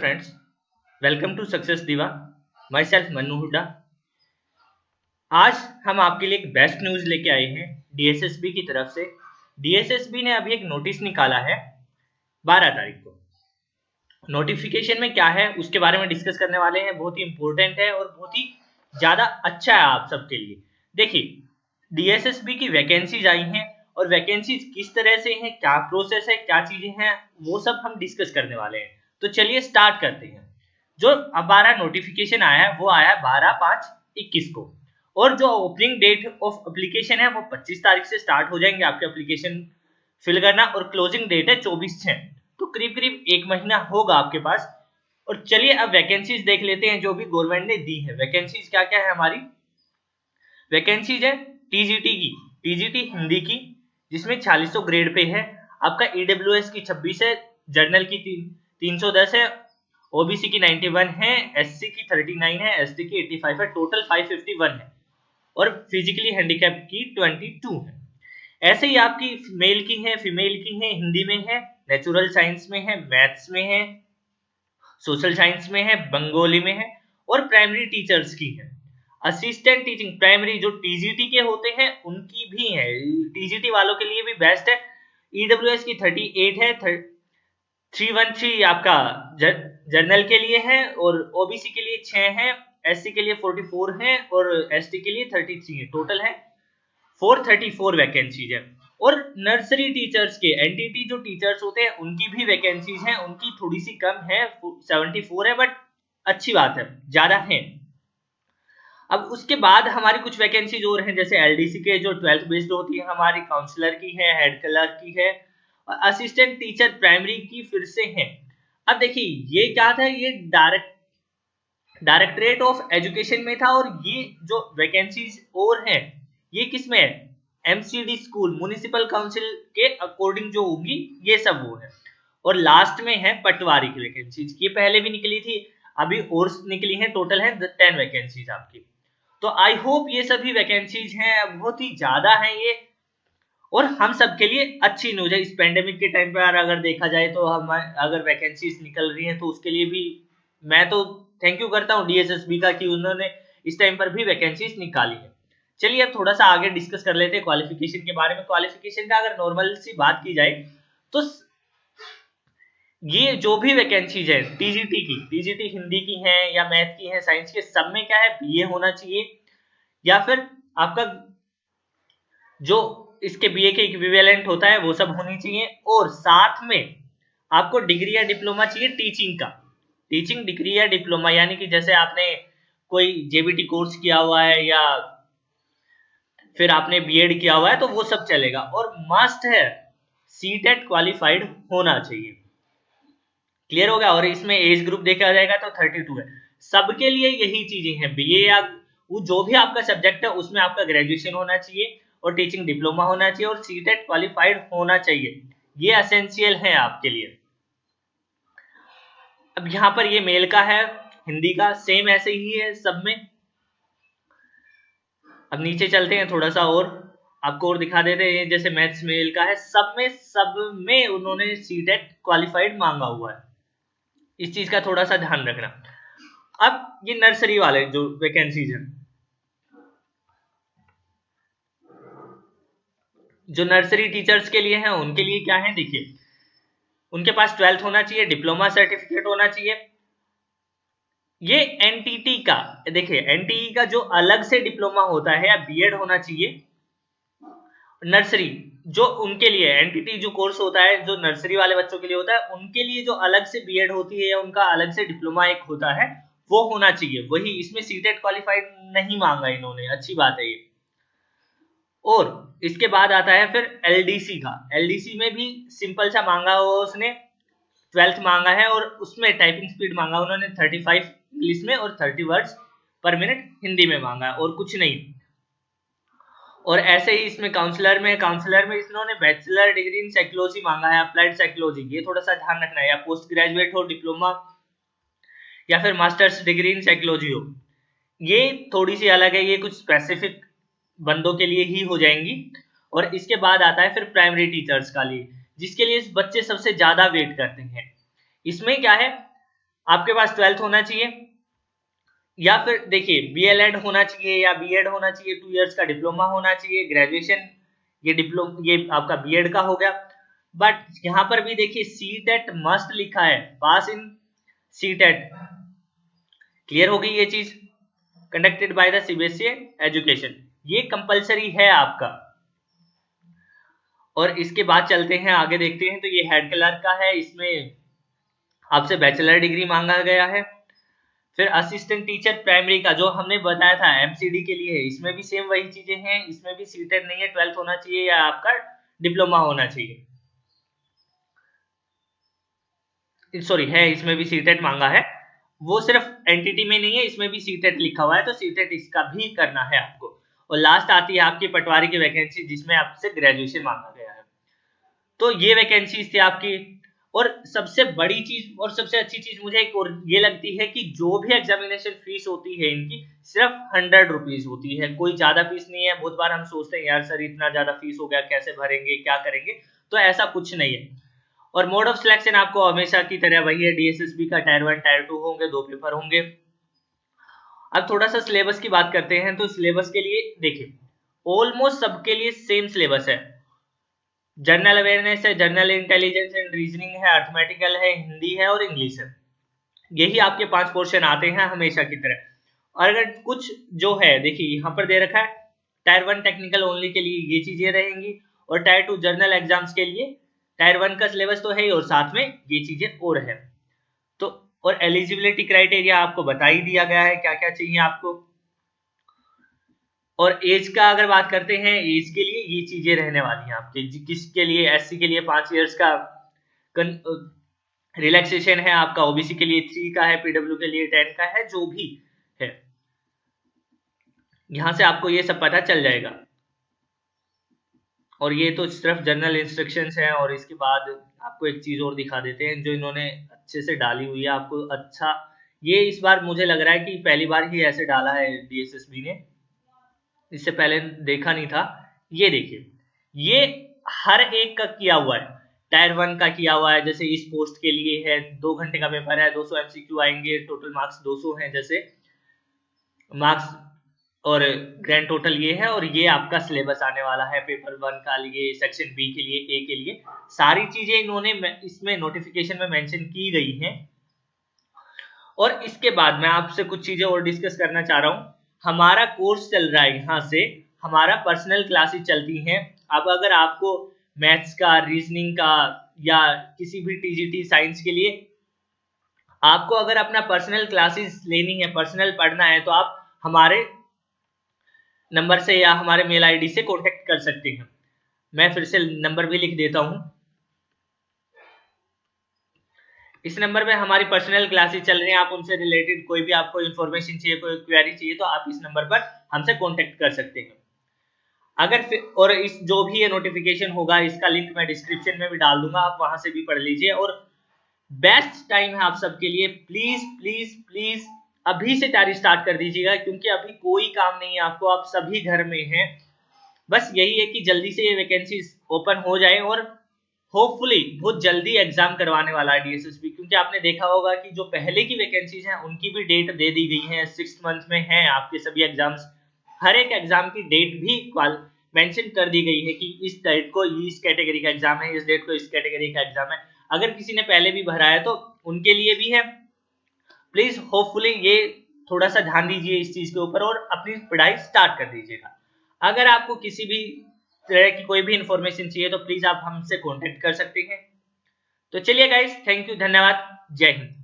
friends, welcome to Success Diva. Myself Manu Hooda. आज हम आपके लिए एक बेस्ट न्यूज़ लेके आए हैं डीएसएसबी की तरफ से। डीएसएसबी ने अभी एक नोटिस निकाला है 12 तारीख को। नोटिफिकेशन में क्या है उसके बारे में डिस्कस करने वाले हैं। बहुत ही इंपॉर्टेंट है और बहुत ही ज़्यादा अच्छा है आप सबके लिए। देखिए, डीएसएसबी की वैकेंसीज आई हैं और वैकेंसीज किस तरह से हैं, क्या प्रोसेस है, क्या चीज़ें हैं, वो सब हम डिस्कस करने वाले हैं। तो चलिए स्टार्ट करते हैं। जो हमारा नोटिफिकेशन आया है वो आया है 12/5/21 को, और जो ओपनिंग डेट ऑफ एप्लीकेशन है वो 25 तारीख से स्टार्ट हो जाएंगे आपके एप्लीकेशन फिल करना, और क्लोजिंग डेट है 24/6। तो करीब करीब एक महीना होगा आपके पास। और चलिए अब वैकेंसीज देख लेते हैं जो भी गवर्नमेंट ने दी है। वैकेंसीज क्या क्या है हमारी? वैकेंसीज है टीजीटी हिंदी की, जिसमें 4600 ग्रेड पे है। आपका ईडब्ल्यूएस की 26 है, जर्नल की 310 है, ओबीसी की 91 है, एससी की 39 है, एसटी की 85 है, टोटल 551 है, और फिजिकली हैंडीकैप की 22 है। ऐसे ही आपकी मेल की है, फीमेल की है, हिंदी में है, नेचुरल साइंस में है, मैथ्स में है, सोशल साइंस में है, बंगाली में है, और प्राइमरी टीचर्स की है। असिस्टेंट टीचिंग प्राइमरी जो टीजीटी के होते हैं उनकी भी है, टीजीटी वालों के लिए भी बेस्ट है। ईडब्ल्यूएस की 38 है, 313 आपका जर्नल के लिए है, और ओबीसी के लिए 6 है, एससी के लिए 44 है, और एसटी के लिए 33 है। टोटल है 434 वैकेंसीज है। और नर्सरी टीचर्स के एनटीटी जो टीचर्स होते हैं उनकी भी वैकेंसीज हैं, उनकी थोड़ी सी कम है, 74 है, बट अच्छी बात है, ज्यादा है। अब उसके बाद हमारी कुछ वैकेंसीज और हैं, जैसे एलडीसी के जो 12th बेस्ड होती है हमारी, काउंसलर की है, हेड क्लर्क की है, और असिस्टेंट टीचर प्राइमरी की फिर से है। अब देखिए ये क्या था, ये डायरेक्टरेट ऑफ एजुकेशन में था, और ये जो वैकेंसीज और हैं ये किस में है? एमसीडी स्कूल म्युनिसिपल काउंसिल के अकॉर्डिंग जो होगी ये सब वो है। और लास्ट में है पटवारी की वैकेंसीज, ये पहले भी निकली थी, अभी और निकली है, टोटल है 10 वैकेंसीज आपकी। तो आई होप ये सभी वैकेंसीज हैं, बहुत ही ज्यादा हैं ये, और हम सब के लिए अच्छी न्यूज है। इस पेंडेमिक के टाइम पर अगर देखा जाए तो हम अगर वैकेंसीज निकल रही हैं तो उसके लिए भी मैं तो थैंक यू करता हूँ डीएसएसबी का कि उन्होंने इस टाइम पर भी वैकेंसीज निकाली है। चलिए अब थोड़ा सा आगे डिस्कस कर लेते हैं क्वालिफिकेशन के बारे में। क्वालिफिकेशन का अगर नॉर्मल सी बात की जाए तो ये जो भी वैकेंसीज है टीजीटी हिंदी की है या मैथ की है, साइंस के, सब में क्या है, बीए होना चाहिए, या फिर आपका जो इसके बीए के इक्विवेलेंट होता है वो सब होनी चाहिए। और साथ में आपको डिग्री या डिप्लोमा चाहिए टीचिंग का, टीचिंग डिग्री या डिप्लोमा, यानी कि जैसे आपने कोई जेबीटी कोर्स किया हुआ है या फिर आपने बीएड किया हुआ है तो वो सब चलेगा। और मस्ट है सीटेट क्वालिफाइड होना चाहिए। क्लियर हो गया? और इसमें एज ग्रुप देखा जाएगा तो 32 है। सबके लिए यही चीजें हैं, बीए या वो जो भी आपका सब्जेक्ट है उसमें आपका ग्रेजुएशन होना चाहिए, और टीचिंग डिप्लोमा होना चाहिए, और सीटेट क्वालिफाइड होना चाहिए। ये एसेंशियल है आपके लिए। अब यहाँ पर ये मेल का है, हिंदी का सेम ऐसे ही है सब में। अब नीचे चलते हैं थोड़ा सा और आपको और दिखा देते हैं। जैसे मैथ्स मेल का है, सब में उन्होंने सीटेट क्वालिफाइड मांगा हुआ है, इस चीज का थोड़ा सा ध्यान रखना। अब ये नर्सरी वाले जो वैकेंसीज हैं, जो नर्सरी टीचर्स के लिए हैं उनके लिए क्या है, देखिए उनके पास 12th होना चाहिए, डिप्लोमा सर्टिफिकेट होना चाहिए। ये एनटीटी का, देखिए एनटीटी का जो अलग से डिप्लोमा होता है या बीएड होना चाहिए। नर्सरी जो उनके लिए एनटीटी जो कोर्स होता है जो नर्सरी वाले बच्चों के लिए होता है, उनके लिए जो अलग से बीएड होती है या उनका अलग से डिप्लोमा एक होता है वो होना चाहिए। वही इसमें सीटेट क्वालिफाइड नहीं मांगा इन्होंने, अच्छी बात है ये। और इसके बाद आता है फिर एलडीसी का। एलडीसी में भी सिंपल सा मांगा हुआ उसने, 12th मांगा है, और उसमें टाइपिंग स्पीड मांगा उन्होंने 35 इंग्लिश में और 30 वर्ड्स पर मिनट हिंदी में मांगा है, और कुछ नहीं। और ऐसे ही इसमें काउंसलर में इन्होंने बैचलर डिग्री इन साइकोलॉजी मांगा है, अप्लाइड साइकोलॉजी, ये थोड़ा सा ध्यान रखना है, या पोस्ट ग्रेजुएट हो, डिप्लोमा या फिर मास्टर्स डिग्री इन साइकोलॉजी हो। ये थोड़ी सी अलग है, ये कुछ स्पेसिफिक बंदों के लिए ही हो जाएंगी। और इसके बाद आता है फिर प्राइमरी टीचर्स का लिए, जिसके लिए बच्चे सबसे ज्यादा वेट करते हैं। इसमें क्या है, आपके पास 12th होना चाहिए, या फिर देखिए बीएलएड होना चाहिए या बीएड होना चाहिए, 2 इयर्स का डिप्लोमा होना चाहिए, ग्रेजुएशन, ये आपका बीएड का हो गया। बट यहाँ पर भी देखिए सीटेट मस्ट लिखा है, पास इन सीटेट। क्लियर हो गई ये चीज? Conducted by the CBSE education, ये कंपलसरी है आपका। और इसके बाद चलते हैं आगे, देखते हैं। तो ये हेड क्लर्क का है, इसमें आपसे बैचलर डिग्री मांगा गया है। फिर असिस्टेंट टीचर प्राइमरी का जो हमने बताया था एमसीडी के लिए है, इसमें भी सेम वही चीजें हैं, इसमें भी सीटेट नहीं है, 12th होना चाहिए या आपका डिप्लोमा होना चाहिए। सॉरी, है, इसमें भी सीटेट मांगा है, वो सिर्फ एनटीटी में नहीं है, इसमें भी सीटेट लिखा हुआ है, तो सीटेट इसका भी करना है आपको। और लास्ट आती है आपकी पटवारी की वैकेंसी, जिसमें आपसे ग्रेजुएशन मांगा गया है। तो ये वैकेंसीज थी आपकी। और सबसे बड़ी चीज और सबसे अच्छी चीज मुझे एक और ये लगती है कि जो भी एग्जामिनेशन फीस होती है इनकी सिर्फ 100 रुपीज होती है, कोई ज्यादा फीस नहीं है। बहुत बार हम सोचते हैं यार सर इतना ज्यादा फीस हो गया, कैसे भरेंगे, क्या करेंगे, तो ऐसा कुछ नहीं है। और मोड ऑफ सिलेक्शन आपको हमेशा की तरह वही है, डीएसएसबी का टायर 1 टायर 2 होंगे, 2 पेपर होंगे। अब थोड़ा सा सिलेबस की बात करते हैं। तो सिलेबस के लिए देखिए ऑलमोस्ट सबके लिए सेम सिलेबस है। जनरल अवेयरनेस है, जनरल इंटेलिजेंस एंड रीजनिंग है, अर्थमेटिकल है, हिंदी है और इंग्लिश है। यही आपके 5 पोर्शन आते हैं हमेशा की तरह। और अगर कुछ जो है देखिए यहाँ पर दे रखा है, टायर 1 टेक्निकल ओनली के लिए ये चीजें रहेंगी, और टायर 2 जर्नल एग्जाम्स के लिए टायर 1 का सिलेबस तो है ही, और साथ में ये चीजें और है। तो और एलिजिबिलिटी क्राइटेरिया आपको बता ही दिया गया है क्या क्या चाहिए आपको। और एज का अगर बात करते हैं, एज के लिए ये चीजें रहने वाली हैं आपके, किसके लिए, एससी के लिए 5 इयर्स का रिलैक्सेशन है आपका, ओबीसी के लिए 3 का है, पीडब्ल्यू के लिए 10 का है, जो भी है यहां से आपको ये सब पता चल जाएगा। और ये तो सिर्फ जनरल इंस्ट्रक्शंस हैं। और इसके बाद आपको एक चीज और दिखा देते हैं जो इन्होंने अच्छे से डाली हुई है आपको। अच्छा, ये इस बार मुझे लग रहा है कि पहली बार ही ऐसे डाला है डीएसएसबी ने, इससे पहले देखा नहीं था। ये देखिए, ये हर एक का किया हुआ है। टायर 1 का किया हुआ है, जैसे इस पोस्ट के लिए है, 2 घंटे का पेपर है, 200 एमसीक्यू आएंगे, टोटल मार्क्स 200 हैं जैसे मार्क्स, और ग्रैंड टोटल ये है। और ये आपका सिलेबस आने वाला है पेपर 1 का लिए, सेक्शन बी के लिए, ए के लिए, सारी चीजें इन्होंने इसमें नोटिफिकेशन में मेंशन की गई हैं। और इसके बाद मैं आपसे कुछ चीजें और डिस्कस करना चाह रहा हूं। हमारा कोर्स चल रहा है यहाँ से, हमारा पर्सनल क्लासेस चलती हैं। अब अगर आपको मैथ्स का, रीजनिंग का, या किसी भी टीजीटी साइंस के लिए आपको अगर अपना पर्सनल क्लासेस लेनी है, पर्सनल पढ़ना है, तो आप हमारे नंबर से या हमारे मेल आईडी से कांटेक्ट कर सकते हैं। मैं फिर से नंबर भी लिख देता हूं। इस नंबर पे हमारी पर्सनल क्लासेस चल रही हैं, आप उनसे रिलेटेड कोई भी आपको इन्फॉर्मेशन चाहिए, कोई क्वेरी चाहिए, तो आप इस नंबर पर हमसे कांटेक्ट कर सकते हैं। अगर फिर और इस जो भी ये नोटिफिकेशन होगा, इसका लिंक मैं डिस्क्रिप्शन में भी डाल दूंगा, आप वहां से भी पढ़ लीजिए। और बेस्ट टाइम है आप सबके लिए, प्लीज प्लीज प्लीज अभी से तैयारी स्टार्ट कर दीजिएगा, क्योंकि अभी कोई काम नहीं है आपको, आप सभी घर में हैं। बस यही है कि जल्दी से ये वैकेंसी ओपन हो जाए, और होपफुली बहुत जल्दी एग्जाम करवाने वाला है डीएसएसबी, क्योंकि आपने देखा होगा कि जो पहले की वैकेंसीज हैं उनकी भी डेट दे दी गई है, 6 मंथ में हैं आपके सभी एग्जाम्स। हर एक एग्जाम की डेट भी मेंशन कर दी गई है कि इस डेट को इस कैटेगरी का एग्जाम है, इस डेट को इस कैटेगरी का एग्जाम है। अगर किसी ने पहले भी भरा है तो उनके लिए भी है। प्लीज होपफुली ये थोड़ा सा ध्यान दीजिए इस चीज के ऊपर, और अपनी पढ़ाई स्टार्ट कर दीजिएगा। अगर आपको किसी भी तरह की कोई भी इंफॉर्मेशन चाहिए तो प्लीज आप हमसे कांटेक्ट कर सकते हैं। तो चलिए गाइस, थैंक यू, धन्यवाद, जय हिंद।